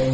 Hey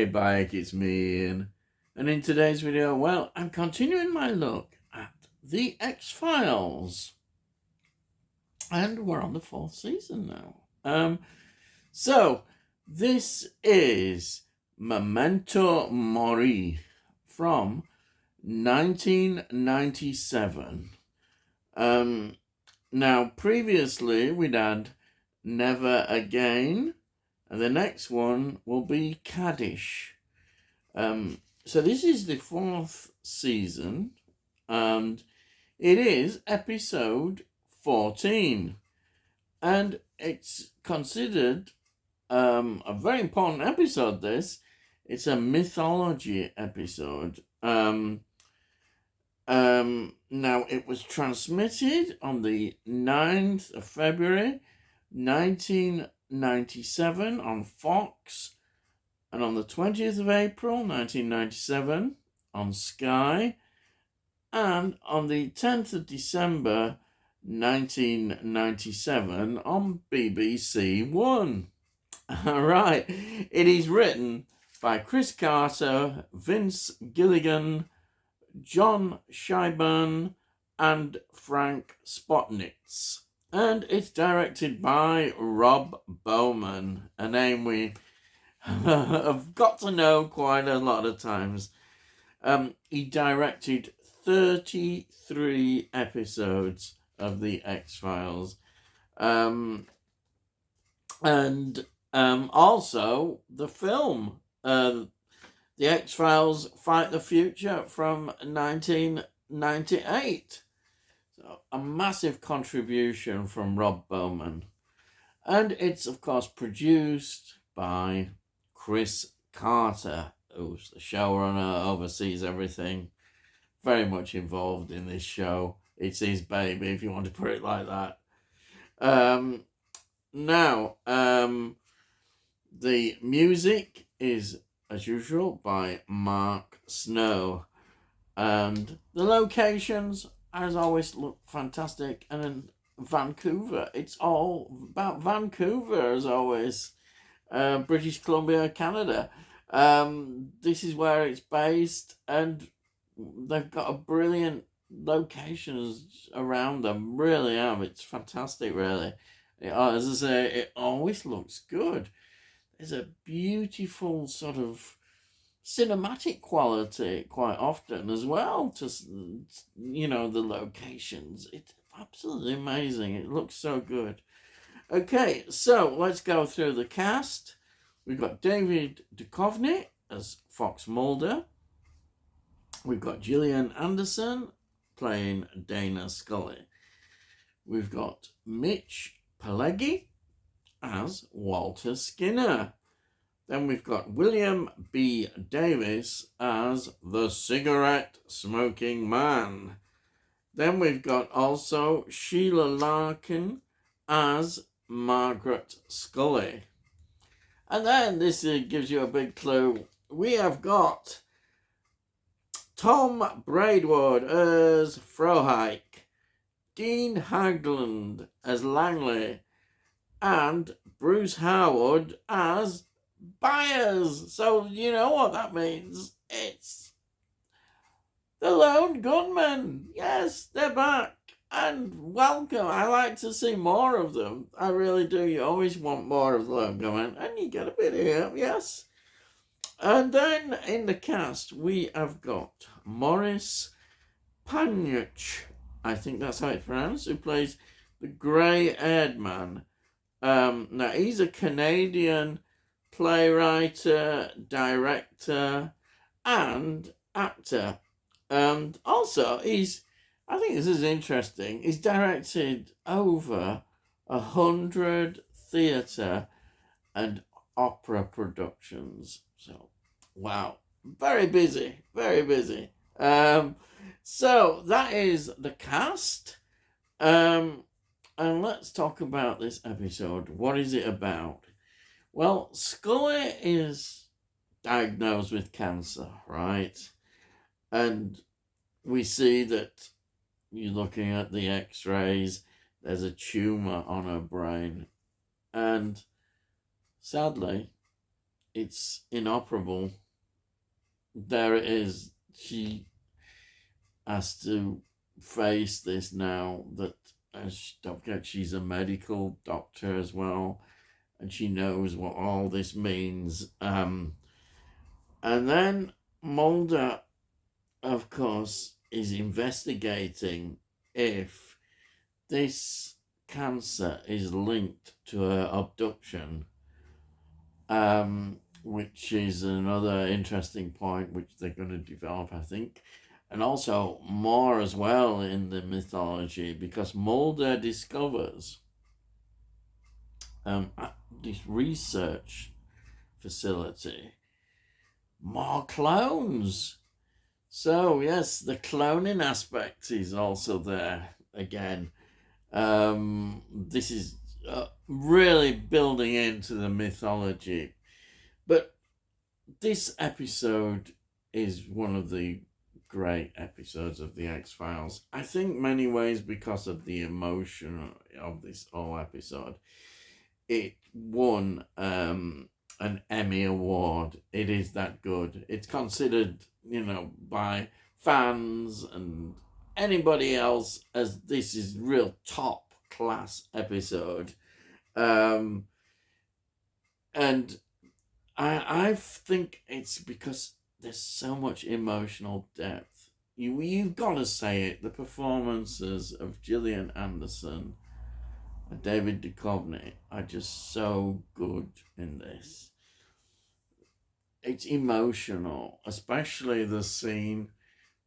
bike, it's me Ian, and in today's video, well, I'm continuing my look at The X-Files, and we're on the 4th season now. So this is Memento Mori from 1997. Now previously we'd had Never Again, and the next one will be Kaddish. So this is the 4th season, and it is episode 14. And it's considered a very important episode, this. It's a mythology episode. Now, it was transmitted on the 9th of February, 1997 on Fox, and on the 20th of April 1997 on Sky, and on the 10th of December 1997 on BBC One. All right, it is written by Chris Carter, Vince Gilligan, John Shiban, and Frank Spotnitz. And it's directed by Rob Bowman, a name we have got to know quite a lot of times. He directed 33 episodes of The X-Files. And also the film, The X-Files Fight the Future from 1998. So a massive contribution from Rob Bowman. And it's, of course, produced by Chris Carter, who's the showrunner, oversees everything, very much involved in this show. It's his baby, if you want to put it like that. The music is, as usual, by Mark Snow. And the locations, as always, look fantastic. And in Vancouver, it's all about Vancouver, as always. British Columbia, Canada. This is where it's based, and they've got a brilliant locations around them. Really have. It's fantastic, really. As I say, it always looks good. There's a beautiful sort of cinematic quality quite often as well to, the locations. It's absolutely amazing. It looks so good. Okay, so let's go through the cast. We've got David Duchovny as Fox Mulder. We've got Gillian Anderson playing Dana Scully. We've got Mitch Pileggi as Walter Skinner. Then we've got William B. Davis as the cigarette-smoking man. Then we've got also Sheila Larkin as Margaret Scully. And then this gives you a big clue. We have got Tom Braidwood as Frohike, Dean Hagland as Langley, and Bruce Howard as Byers. So you know what that means. It's the Lone Gunmen. Yes, they're back. And welcome. I like to see more of them. I really do. You always want more of the Lone Gunmen. And you get a bit here, yes. And then in the cast, we have got Maurice Panyuch. I think that's how it's pronounced. Who plays the grey-haired man. Now, he's a Canadian playwright, director, and actor. And also, I think this is interesting. He's directed over 100 theatre and opera productions. So, wow. Very busy. Very busy. So, that is the cast. And let's talk about this episode. What is it about? Well, Scully is diagnosed with cancer, right? And we see that you're looking at the x-rays, there's a tumour on her brain. And sadly, it's inoperable. There it is. She has to face this now that, don't forget, she's a medical doctor as well, and she knows what all this means. And then Mulder, of course, is investigating if this cancer is linked to her abduction, which is another interesting point which they're going to develop, I think. And also more as well in the mythology, because Mulder discovers at this research facility more clones. So yes, the cloning aspect is also there again. This is really building into the mythology. But this episode is one of the great episodes of the X-Files. I think many ways because of the emotion of this whole episode. It won an Emmy Award. It is that good. It's considered, by fans and anybody else as this is real top class episode. And I think it's because there's so much emotional depth. You've got to say it. The performances of Gillian Anderson and David Duchovny are just so good in this. It's emotional, especially the scene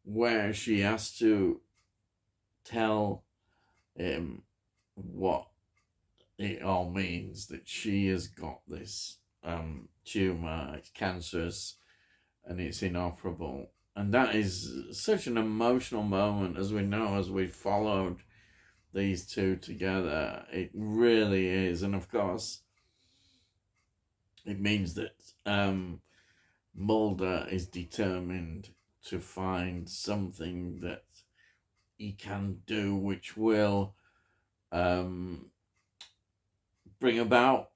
where she has to tell him what it all means, that she has got this tumour, it's cancerous, and it's inoperable. And that is such an emotional moment, as we know, as we followed these two together. It really is. And of course, it means that Mulder is determined to find something that he can do which will bring about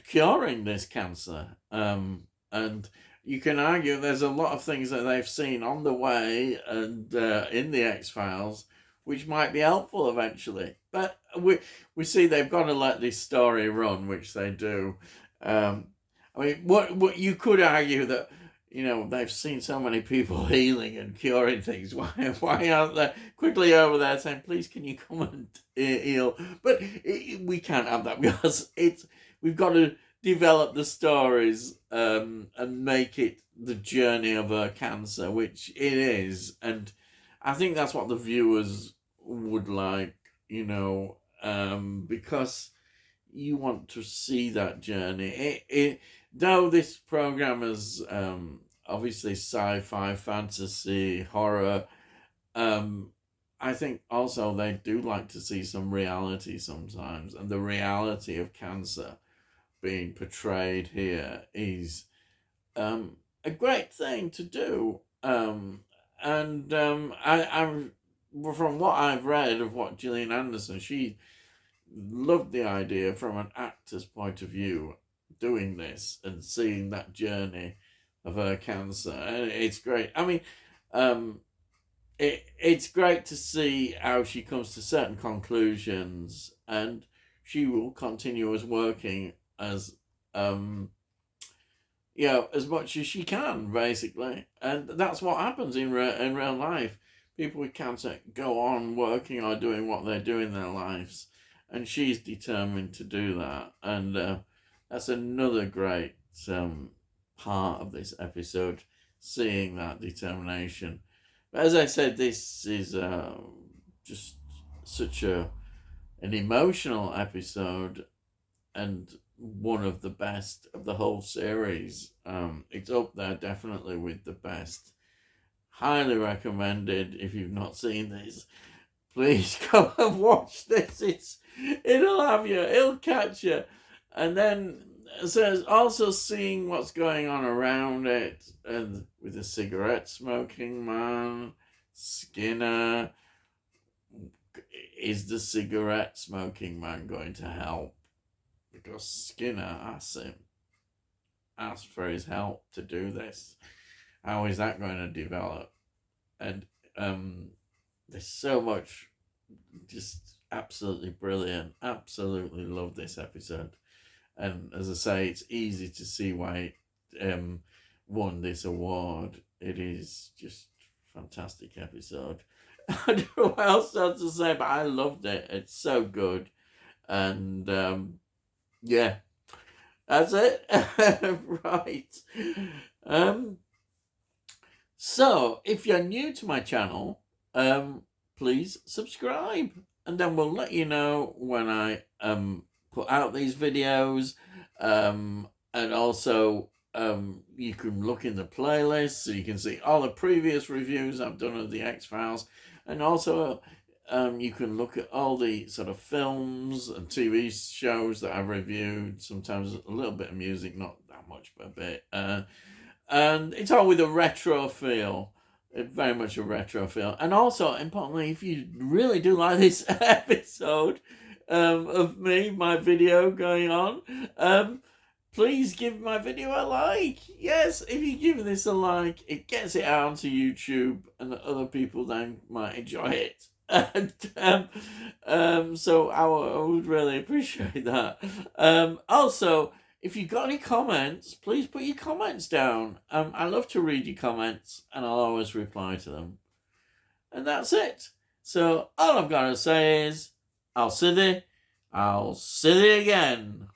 curing this cancer. And you can argue there's a lot of things that they've seen on the way and in the X-Files which might be helpful eventually. But we see they've got to let this story run, which they do. I mean, what you could argue that, they've seen so many people healing and curing things. Why aren't they quickly over there saying, please, can you come and heal? But we can't have that because we've got to develop the stories and make it the journey of her cancer, which it is. And I think that's what the viewers would like, because you want to see that journey. Though this program is obviously sci-fi, fantasy, horror, I think also they do like to see some reality sometimes, and the reality of cancer being portrayed here is a great thing to do. I'm from what I've read of what Gillian Anderson, she loved the idea from an actor's point of view, doing this and seeing that journey of her cancer, and it's great. I mean, it's great to see how she comes to certain conclusions, and she will continue as working as as much as she can, basically. And that's what happens in real life. People with cancer go on working or doing what they do in their lives, and she's determined to do that. And that's another great part of this episode, seeing that determination. But as I said, this is just such an emotional episode, and one of the best of the whole series. It's up there definitely with the best. Highly recommended. If you've not seen this, please go and watch this. It'll have you, it'll catch you. And then it says also seeing what's going on around it, and with a cigarette smoking man, Skinner. Is the cigarette smoking man going to help? Because Skinner asked for his help to do this. How is that going to develop? And there's so much, just absolutely brilliant. Absolutely love this episode. And as I say, it's easy to see why it won this award. It is just fantastic episode. I don't know what else to say, but I loved it. It's so good. And yeah, that's it. Right. So if you're new to my channel, please subscribe, and then we'll let you know when I put out these videos. And also you can look in the playlist so you can see all the previous reviews I've done of the X-Files, and also you can look at all the sort of films and TV shows that I've reviewed. Sometimes a little bit of music, not that much, but a bit. And it's all with a retro feel. Very much a retro feel. And also, importantly, if you really do like this episode of me, my video going on, please give my video a like. Yes, if you give this a like, it gets it out onto YouTube, and other people then might enjoy it. And so I would really appreciate that. Also, if you've got any comments, please put your comments down. I love to read your comments, and I'll always reply to them. And that's it. So all I've got to say is, I'll see thee again.